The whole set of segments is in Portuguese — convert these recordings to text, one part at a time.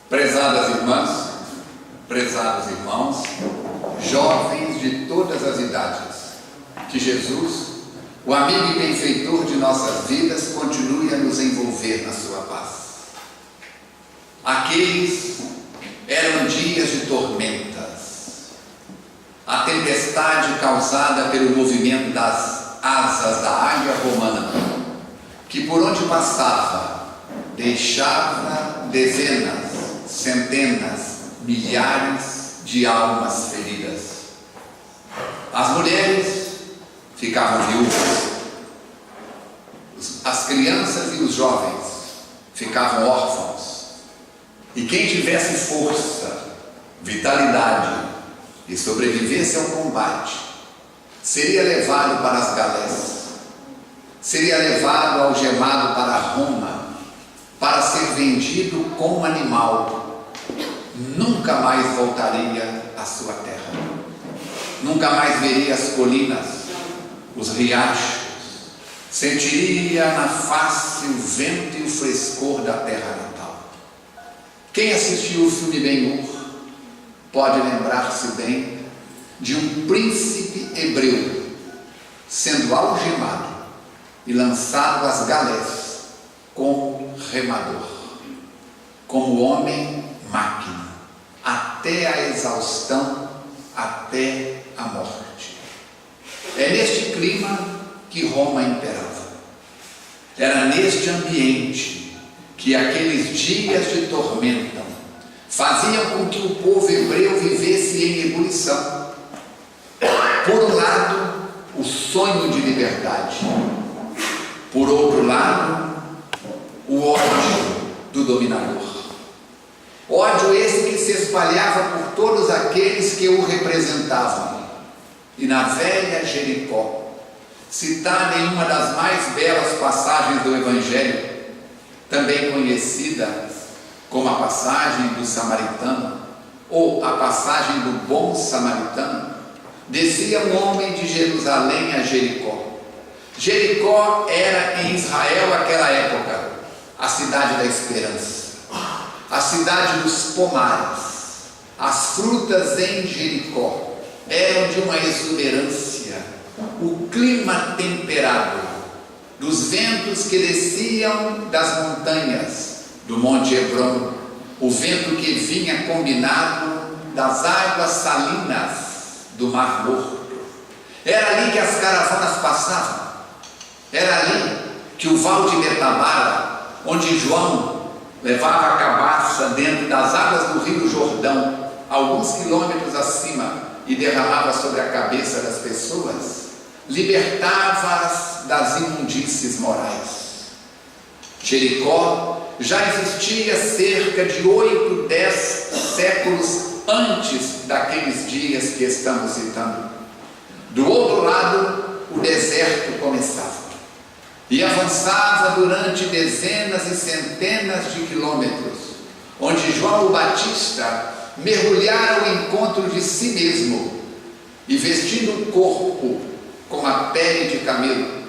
Prezadas irmãs, prezados irmãos, jovens de todas as idades, que Jesus, o amigo e benfeitor de nossas vidas, continue a nos envolver na sua paz. Aqueles eram dias de tormentas, a tempestade causada pelo movimento das asas da águia romana, que por onde passava deixava dezenas, centenas, milhares de almas feridas. As mulheres ficavam viúvas, as crianças e os jovens ficavam órfãos, e quem tivesse força, vitalidade e sobrevivesse ao combate seria levado para as galés, seria levado algemado para Roma, para ser vendido como animal. Nunca mais voltaria à sua terra, nunca mais veria as colinas, os riachos, sentiria na face o vento e o frescor da terra natal. Quem assistiu o filme Ben-Hur pode lembrar-se bem de um príncipe hebreu sendo algemado e lançado às galés como remador, como homem-máquina, até a exaustão, até a morte. É neste clima que Roma imperava. Era neste ambiente que aqueles dias de tormenta faziam com que o povo hebreu vivesse em ebulição. Por um lado, o sonho de liberdade. Por outro lado, o ódio do dominador. Ódio esse que se espalhava por todos aqueles que o representavam. E na velha Jericó, citada em uma das mais belas passagens do Evangelho, também conhecida como a passagem do Samaritano, ou a passagem do bom samaritano, descia um homem de Jerusalém a Jericó. Jericó era em Israel naquela época a cidade da esperança, a cidade dos pomares. As frutas em Jericó eram de uma exuberância, o clima temperado dos ventos que desciam das montanhas do Monte Hebron, o vento que vinha combinado das águas salinas do Mar Morto. Era ali que as caravanas passavam, era ali que o Val de Betabara, onde João levava a cabaça dentro das águas do Rio Jordão, alguns quilômetros acima, e derramava sobre a cabeça das pessoas, libertava-as das imundícies morais. Jericó já existia cerca de 8, 10 séculos antes daqueles dias que estamos citando. Do outro lado, o deserto começava e avançava durante dezenas e centenas de quilômetros, onde João o Batista mergulhara ao encontro de si mesmo e, vestindo o corpo com a pele de camelo,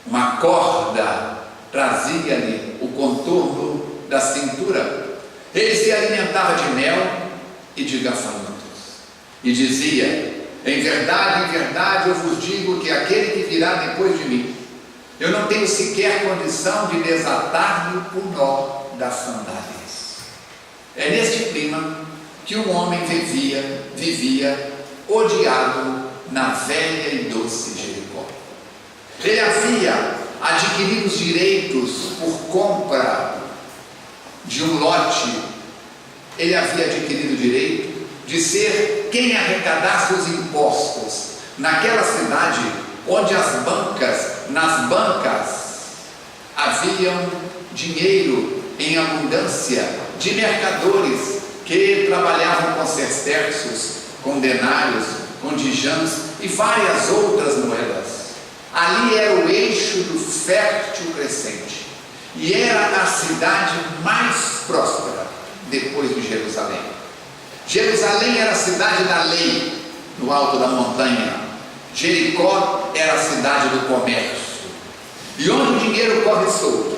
uma corda trazia-lhe o contorno da cintura. Ele se alimentava de mel e de gafanhotos e dizia: em verdade eu vos digo que aquele que virá depois de mim, eu não tenho sequer condição de desatar-lhe o nó das sandálias. É neste clima que um homem vivia odiado na velha e doce Jericó. Ele havia adquirido os direitos por compra de um lote. Ele havia adquirido o direito de ser quem arrecadasse os impostos naquela cidade onde nas bancas haviam dinheiro em abundância de mercadores que trabalhavam com sestércios, com denários, com dijãs e várias outras moedas. Ali era o eixo do fértil crescente e era a cidade mais próspera depois de Jerusalém. Jerusalém era a cidade da lei, no alto da montanha. Jericó era a cidade do comércio. E onde o dinheiro corre solto,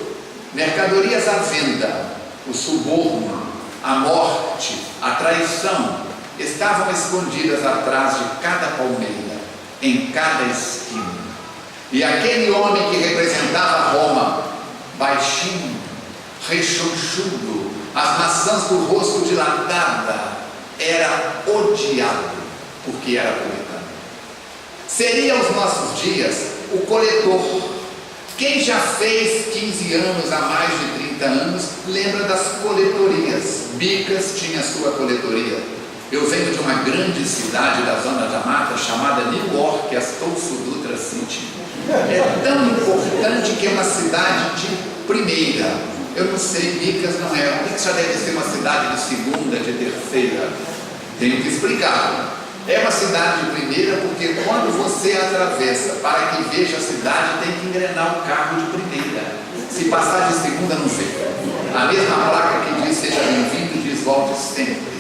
mercadorias à venda, o suborno, a morte, a traição estavam escondidas atrás de cada palmeira, em cada esquina. E aquele homem que representava Roma, baixinho, rechonchudo, as maçãs do rosto dilatada, era odiado porque era publicano. Seria aos nossos dias o coletor. Quem já fez 15 anos, há mais de 30 anos, lembra das coletorias. Bicas tinha sua coletoria. Eu venho de uma grande cidade da Zona da Mata chamada New York, Astolfo Dutra City. É tão importante que é uma cidade de primeira. Eu não sei, Bicas não é. Bicas já deve ser uma cidade de segunda, de terceira. Tenho que explicar. É uma cidade de primeira porque quando você atravessa para que veja a cidade, tem que engrenar o carro de primeira. Se passar de segunda, não vê. A mesma placa que diz seja bem-vindo, diz volte sempre.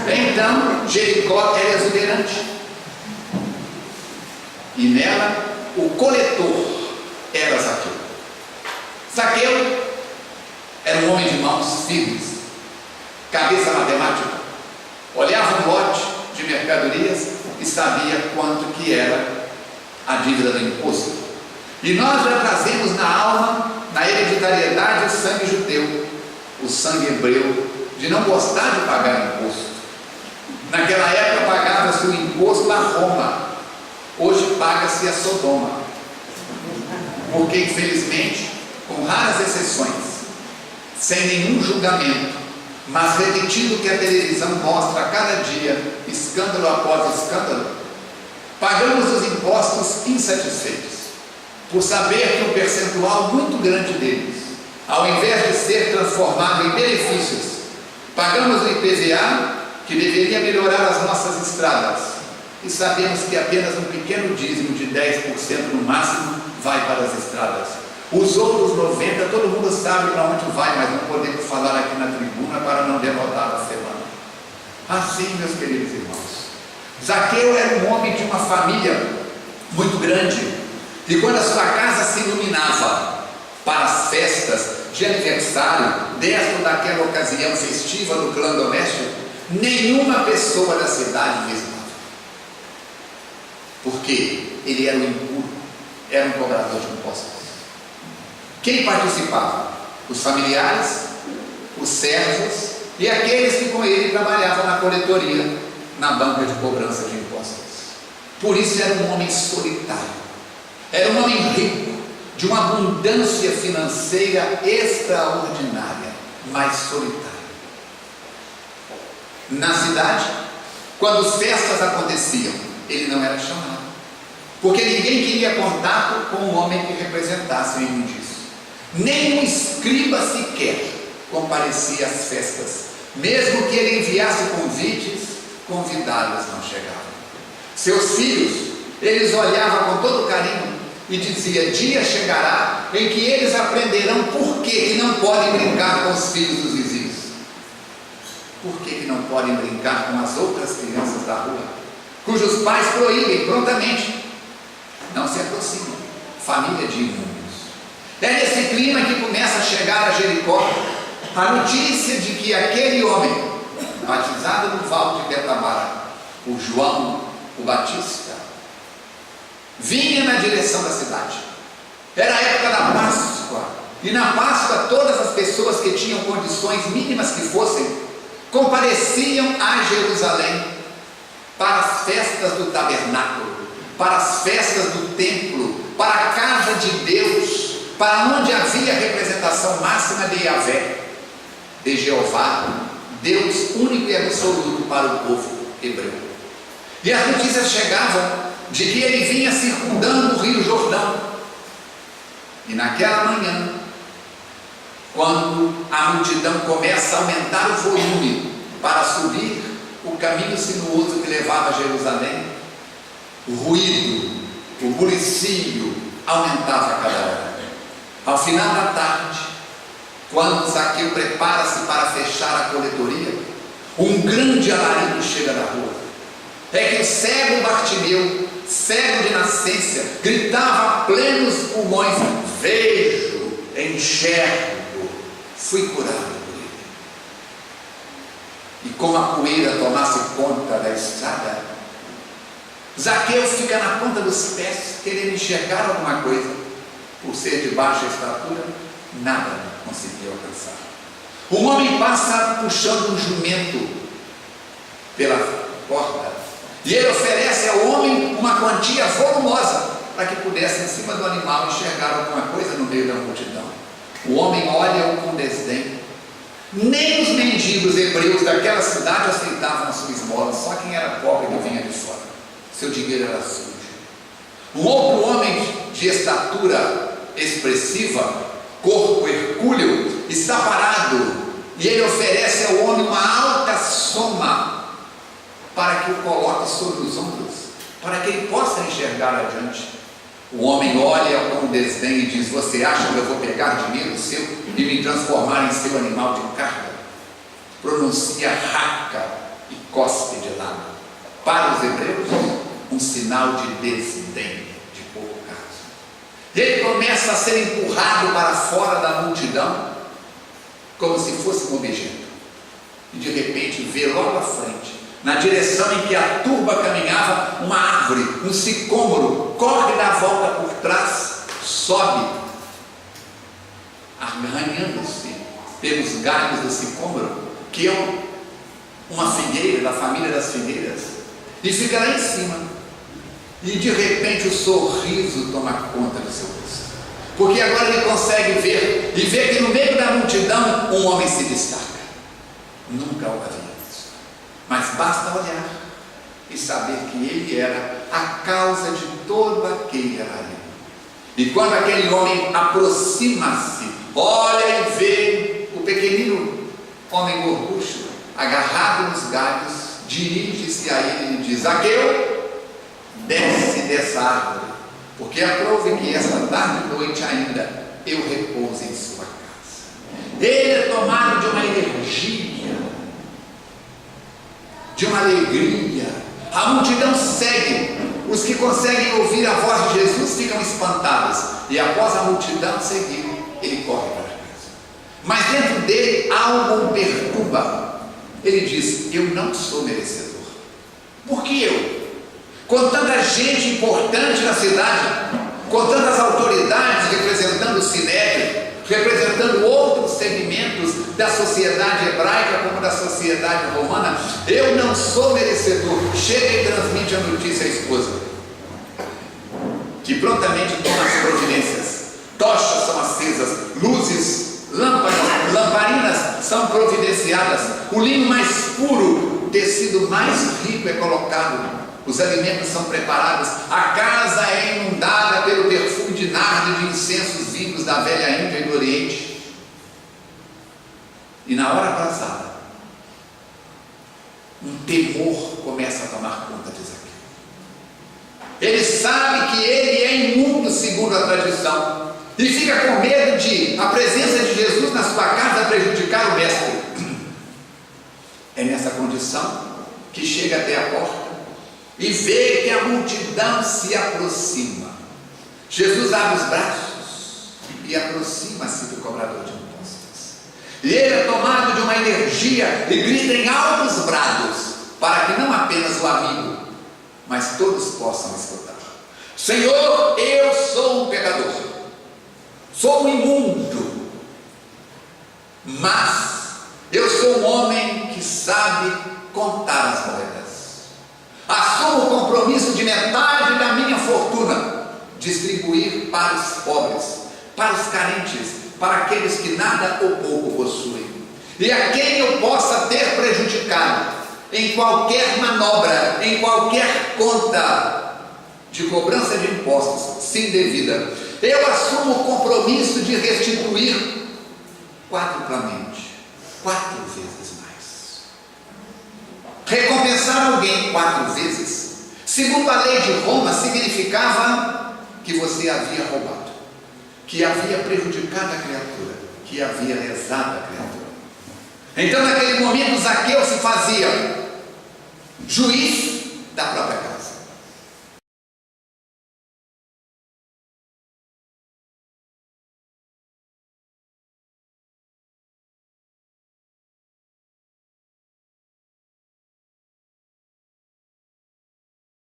Então, Jericó era exuberante. E nela, o coletor era Zaqueu. Zaqueu era um homem de mãos firmes, cabeça matemática, olhava um lote de mercadorias e sabia quanto que era a dívida do imposto. E nós já trazemos na alma, na hereditariedade, o sangue judeu, o sangue hebreu, de não gostar de pagar imposto. Naquela época pagava-se o imposto a Roma, hoje paga-se a Sodoma, porque infelizmente, com raras exceções, sem nenhum julgamento, mas repetindo o que a televisão mostra a cada dia, escândalo após escândalo, pagamos os impostos insatisfeitos, por saber que um percentual muito grande deles, ao invés de ser transformado em benefícios, pagamos o IPVA, que deveria melhorar as nossas estradas, e sabemos que apenas um pequeno dízimo de 10% no máximo vai para as estradas. Os outros 90%, todo mundo sabe para onde vai, mas não podemos falar aqui na tribuna para não derrotar a semana. Assim, meus queridos irmãos, Zaqueu era um homem de uma família muito grande, e quando a sua casa se iluminava para as festas de aniversário, desta ou daquela ocasião festiva do clã doméstico, nenhuma pessoa da cidade visitava, porque ele era um impuro, era um cobrador de impostos. Quem participava? Os familiares, os servos e aqueles que com ele trabalhavam na coletoria, na banca de cobrança de impostos. Por isso era um homem solitário, era um homem rico, de uma abundância financeira extraordinária, mas solitário. Na cidade, quando festas aconteciam, ele não era chamado, porque ninguém queria contato com um homem que representasse o imundício. Nem um escriba sequer comparecia às festas, mesmo que ele enviasse convites, convidados não chegavam. Seus filhos, eles olhavam com todo carinho e dizia: dia chegará em que eles aprenderão por que não podem brincar com os filhos dos vizinhos. Por que não podem brincar com as outras crianças da rua, cujos pais proíbem prontamente? Não se aproximam, família de imundos. É nesse clima que começa a chegar a Jericó a notícia de que aquele homem, batizado no Val de Betabara, o João, o Batista, vinha na direção da cidade. Era a época da Páscoa, e na Páscoa todas as pessoas que tinham condições mínimas que fossem, compareciam a Jerusalém para as festas do tabernáculo, para as festas do templo, para a casa de Deus, para onde havia a representação máxima de Yahvé, de Jeová, Deus único e absoluto para o povo hebreu. E as notícias chegavam de que ele vinha circundando o Rio Jordão. E naquela manhã, quando a multidão começa a aumentar o volume para subir o caminho sinuoso que levava a Jerusalém, o ruído, o bulicio aumentava a cada hora. Ao final da tarde, quando Zaqueu prepara-se para fechar a coletoria, um grande alarido chega da rua. É que o cego Bartimeu, cego de nascença, gritava a plenos pulmões: vejo, enxergo, fui curado por ele. como a poeira tomasse conta da estrada. Zaqueu fica na ponta dos pés, querendo enxergar alguma coisa. Por ser de baixa estatura, nada conseguia alcançar. Um homem passa puxando um jumento pela porta, e ele oferece ao homem uma quantia volumosa para que pudesse, em cima do animal, enxergar alguma coisa no meio da multidão. O homem olha-o com desdém. Nem os mendigos hebreus daquela cidade aceitavam a sua esmola, só quem era pobre que vinha de fora. Seu dinheiro era sujo. Um outro homem de estatura expressiva, corpo hercúleo, está parado, e ele oferece ao homem uma alta soma para que o coloque sobre os ombros, para que ele possa enxergar adiante. O homem olha com desdém e diz: você acha que eu vou pegar dinheiro seu e me transformar em seu animal de carga? Pronuncia raca e cospe de lado. Para os hebreus, um sinal de desdém, de pouco caso. Ele começa a ser empurrado para fora da multidão, como se fosse um objeto. E de repente vê logo à frente, na direção em que a turba caminhava, uma árvore, um sicômoro, corre da volta por trás, sobe, arranhando-se pelos galhos do sicômoro, que é uma figueira, da família das figueiras, e fica lá em cima. E de repente o sorriso toma conta do seu rosto, porque agora ele consegue ver, e vê que no meio da multidão um homem se destaca. Nunca o havia visto, mas basta olhar e saber que ele era a causa de todo aquele ali. E quando aquele homem aproxima-se, olha e vê o pequenino homem gorducho agarrado nos galhos, dirige-se a ele e diz: Zaqueu, desce dessa árvore, porque aprove que esta tarde e noite ainda eu repouso em sua casa. Ele é tomado de uma energia, de uma alegria. A multidão segue. Os que conseguem ouvir a voz de Jesus ficam espantados, e após a multidão seguir, ele corre para casa. Mas dentro dele algo o perturba. Ele diz: eu não sou merecedor. Por que eu? Com tanta gente importante na cidade, com tantas autoridades representando o Sinédrio, representando outros segmentos da sociedade hebraica como da sociedade romana, eu não sou merecedor. Chega e transmite a notícia à esposa, que prontamente toma as providências. Tochas são acesas, luzes, lâmpadas, lamparinas são providenciadas, o linho mais puro, o tecido mais rico é colocado, os alimentos são preparados, a casa é inundada pelo perfume de nardo e de incensos vindos da velha Índia e do Oriente. E na hora aprazada, um temor começa a tomar conta de Zaqueu. Ele sabe que ele é imundo segundo a tradição, e fica com medo de a presença de Jesus na sua casa prejudicar o mestre. É nessa condição que chega até a porta e vê que a multidão se aproxima. Jesus abre os braços e aproxima-se do cobrador de impostos. E ele é tomado de uma energia e grita em altos brados, para que não apenas o amigo, mas todos possam escutar: Senhor, eu sou um pecador, sou um imundo, mas eu sou um homem que sabe contar as moedas. Assumo o compromisso de metade da minha fortuna distribuir para os pobres, para os carentes, para aqueles que nada ou pouco possuem, e a quem eu possa ter prejudicado em qualquer manobra, em qualquer conta de cobrança de impostos sem devida, eu assumo o compromisso de restituir quadruplamente, 4 vezes mais. Recompensar alguém 4 vezes, segundo a lei de Roma, significava que você havia roubado, que havia prejudicado a criatura, que havia lesado a criatura. Então naquele momento Zaqueu se fazia juiz da própria casa.